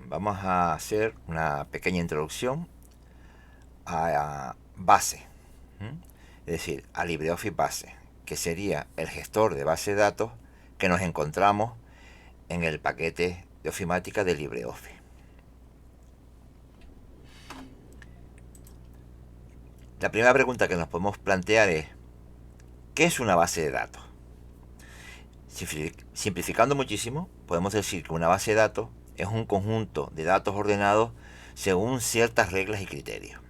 Bien, vamos a hacer una pequeña introducción a base, ¿m? Es decir, a LibreOffice Base, que sería el gestor de base de datos que nos encontramos en el paquete de ofimática de LibreOffice. La primera pregunta que nos podemos plantear es, ¿qué es una base de datos? Simplificando muchísimo, podemos decir que una base de datos es un conjunto de datos ordenados según ciertas reglas y criterios.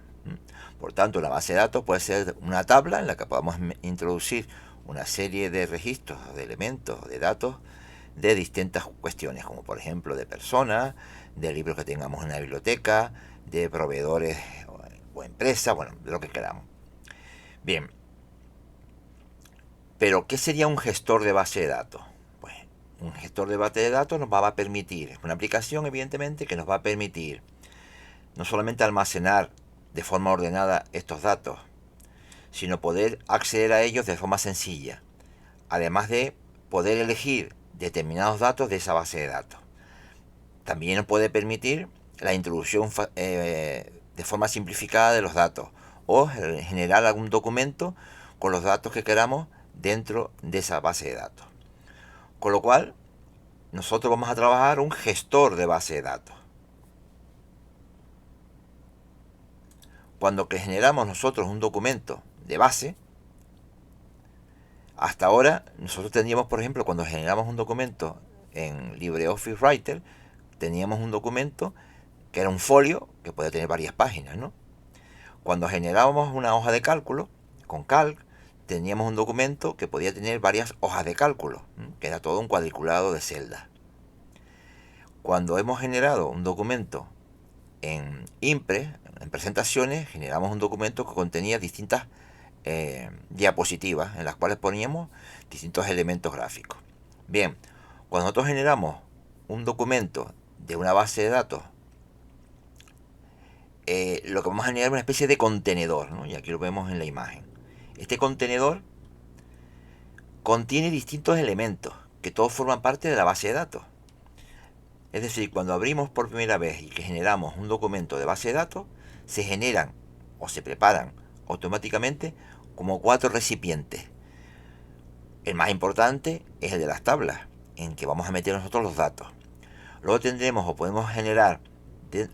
Por tanto, una base de datos puede ser una tabla en la que podamos introducir una serie de registros, de elementos, de datos de distintas cuestiones, como por ejemplo de personas, de libros que tengamos en la biblioteca, de proveedores o empresas, bueno, de lo que queramos. Bien, pero ¿qué sería un gestor de base de datos? Pues un gestor de base de datos nos va a permitir, es una aplicación evidentemente que nos va a permitir no solamente almacenar de forma ordenada estos datos, sino poder acceder a ellos de forma sencilla, además de poder elegir determinados datos de esa base de datos. También nos puede permitir la introducción de forma simplificada de los datos o generar algún documento con los datos que queramos dentro de esa base de datos. Con lo cual, nosotros vamos a trabajar un gestor de base de datos. Cuando que generamos nosotros un documento de base, hasta ahora nosotros teníamos, por ejemplo, cuando generamos un documento en LibreOffice Writer, teníamos un documento que era un folio que podía tener varias páginas, ¿no? Cuando generábamos una hoja de cálculo con Calc, teníamos un documento que podía tener varias hojas de cálculo, que era todo un cuadriculado de celdas. Cuando hemos generado un documento en Impres, en presentaciones, generamos un documento que contenía distintas diapositivas en las cuales poníamos distintos elementos gráficos. Bien, cuando nosotros generamos un documento de una base de datos, lo que vamos a generar es una especie de contenedor, ¿no? Y aquí lo vemos en la imagen. Este contenedor contiene distintos elementos que todos forman parte de la base de datos. Es decir, cuando abrimos por primera vez y que generamos un documento de base de datos, se generan o se preparan automáticamente como 4 recipientes. El más importante es el de las tablas, en que vamos a meter nosotros los datos. Luego tendremos o podemos generar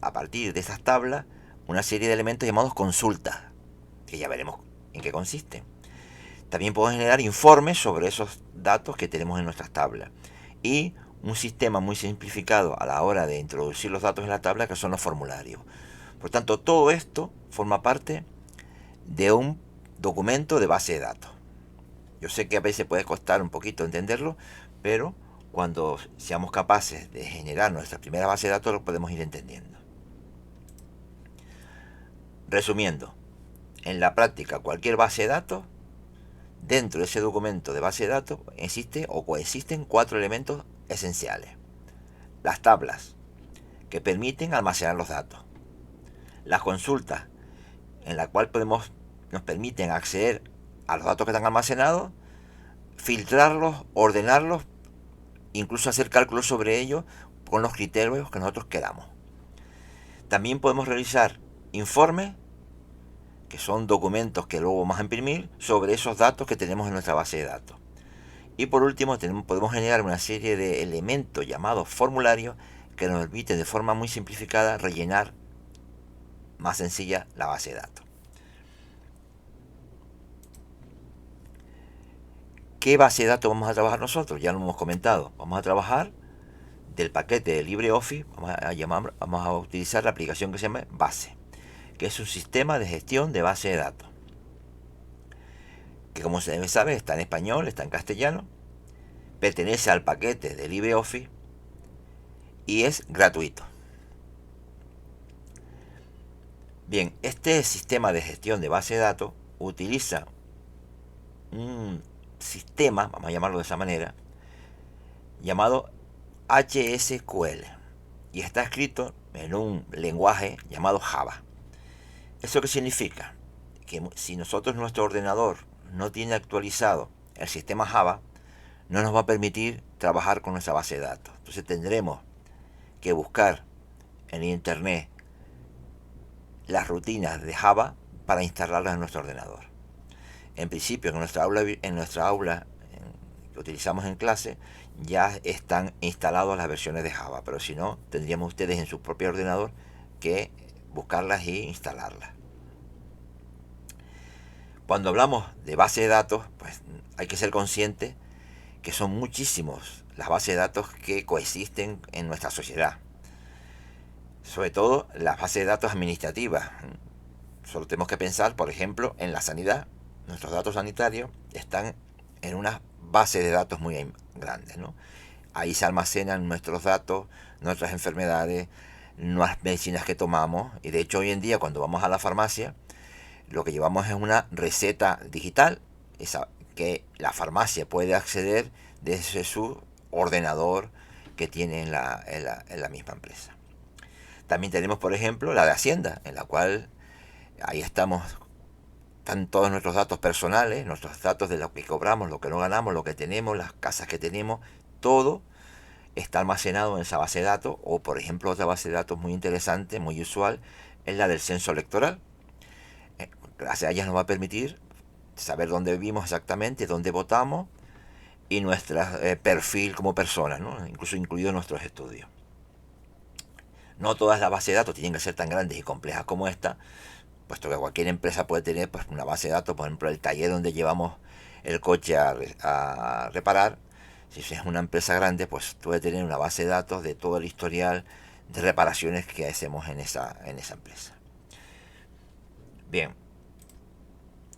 a partir de esas tablas una serie de elementos llamados consultas, que ya veremos en qué consisten. También podemos generar informes sobre esos datos que tenemos en nuestras tablas. Y un sistema muy simplificado a la hora de introducir los datos en la tabla, que son los formularios. Por tanto, todo esto forma parte de un documento de base de datos. Yo sé que a veces puede costar un poquito entenderlo, pero cuando seamos capaces de generar nuestra primera base de datos lo podemos ir entendiendo. Resumiendo, en la práctica cualquier base de datos, dentro de ese documento de base de datos existe o coexisten 4 elementos esenciales. Las tablas, que permiten almacenar los datos. Las consultas, en la cual nos permiten acceder a los datos que están almacenados, filtrarlos, ordenarlos, incluso hacer cálculos sobre ellos con los criterios que nosotros queramos. También podemos realizar informes, que son documentos que luego vamos a imprimir sobre esos datos que tenemos en nuestra base de datos. Y por último podemos generar una serie de elementos llamados formularios que nos permiten de forma muy simplificada rellenar más sencilla la base de datos. ¿Qué base de datos vamos a trabajar nosotros? Ya lo hemos comentado. Vamos a trabajar del paquete de LibreOffice, vamos a utilizar la aplicación que se llama Base, que es un sistema de gestión de base de datos, que como se sabe está en español, está en castellano, pertenece al paquete de LibreOffice y es gratuito. Bien, este sistema de gestión de base de datos utiliza un sistema, vamos a llamarlo de esa manera, llamado HSQL, y está escrito en un lenguaje llamado Java. ¿Eso qué significa? Que si nosotros nuestro ordenador no tiene actualizado el sistema Java, no nos va a permitir trabajar con nuestra base de datos. Entonces tendremos que buscar en internet las rutinas de Java para instalarlas en nuestro ordenador. En principio, en nuestra aula que utilizamos en clase, ya están instaladas las versiones de Java, pero si no, tendríamos ustedes en su propio ordenador que buscarlas e instalarlas. Cuando hablamos de base de datos, pues hay que ser consciente que son muchísimos las bases de datos que coexisten en nuestra sociedad. Sobre todo las bases de datos administrativas. Solo tenemos que pensar, por ejemplo, en la sanidad. Nuestros datos sanitarios están en una base de datos muy grandes, ¿no? Ahí se almacenan nuestros datos, nuestras enfermedades, las medicinas que tomamos. Y de hecho hoy en día cuando vamos a la farmacia, lo que llevamos es una receta digital, esa que la farmacia puede acceder desde su ordenador que tiene en la misma empresa. También tenemos, por ejemplo, la de Hacienda, en la cual ahí están todos nuestros datos personales, nuestros datos de lo que cobramos, lo que no ganamos, lo que tenemos, las casas que tenemos, todo está almacenado en esa base de datos. O, por ejemplo, otra base de datos muy interesante, muy usual, es la del censo electoral. Gracias a ella nos va a permitir saber dónde vivimos exactamente, dónde votamos y nuestro perfil como persona, ¿no? Incluso incluido nuestros estudios. No todas las bases de datos tienen que ser tan grandes y complejas como esta, puesto que cualquier empresa puede tener pues, una base de datos, por ejemplo, el taller donde llevamos el coche a reparar. Si es una empresa grande, pues puede tener una base de datos de todo el historial de reparaciones que hacemos en esa empresa. Bien,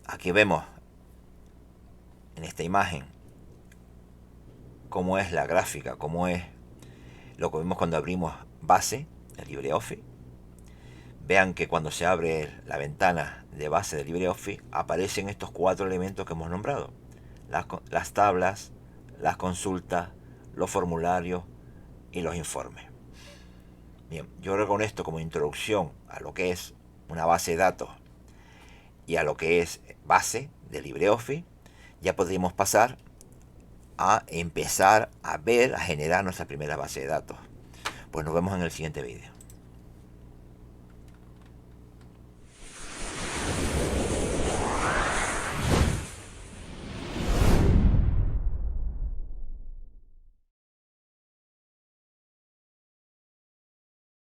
aquí vemos en esta imagen cómo es la gráfica, cómo es lo que vemos cuando abrimos base de LibreOffice. Vean que cuando se abre la ventana de base de LibreOffice aparecen estos 4 elementos que hemos nombrado: las tablas, las consultas, los formularios y los informes. Bien, yo creo que con esto como introducción a lo que es una base de datos y a lo que es base de LibreOffice, ya podríamos pasar a empezar a generar nuestra primera base de datos. Pues nos vemos en el siguiente vídeo.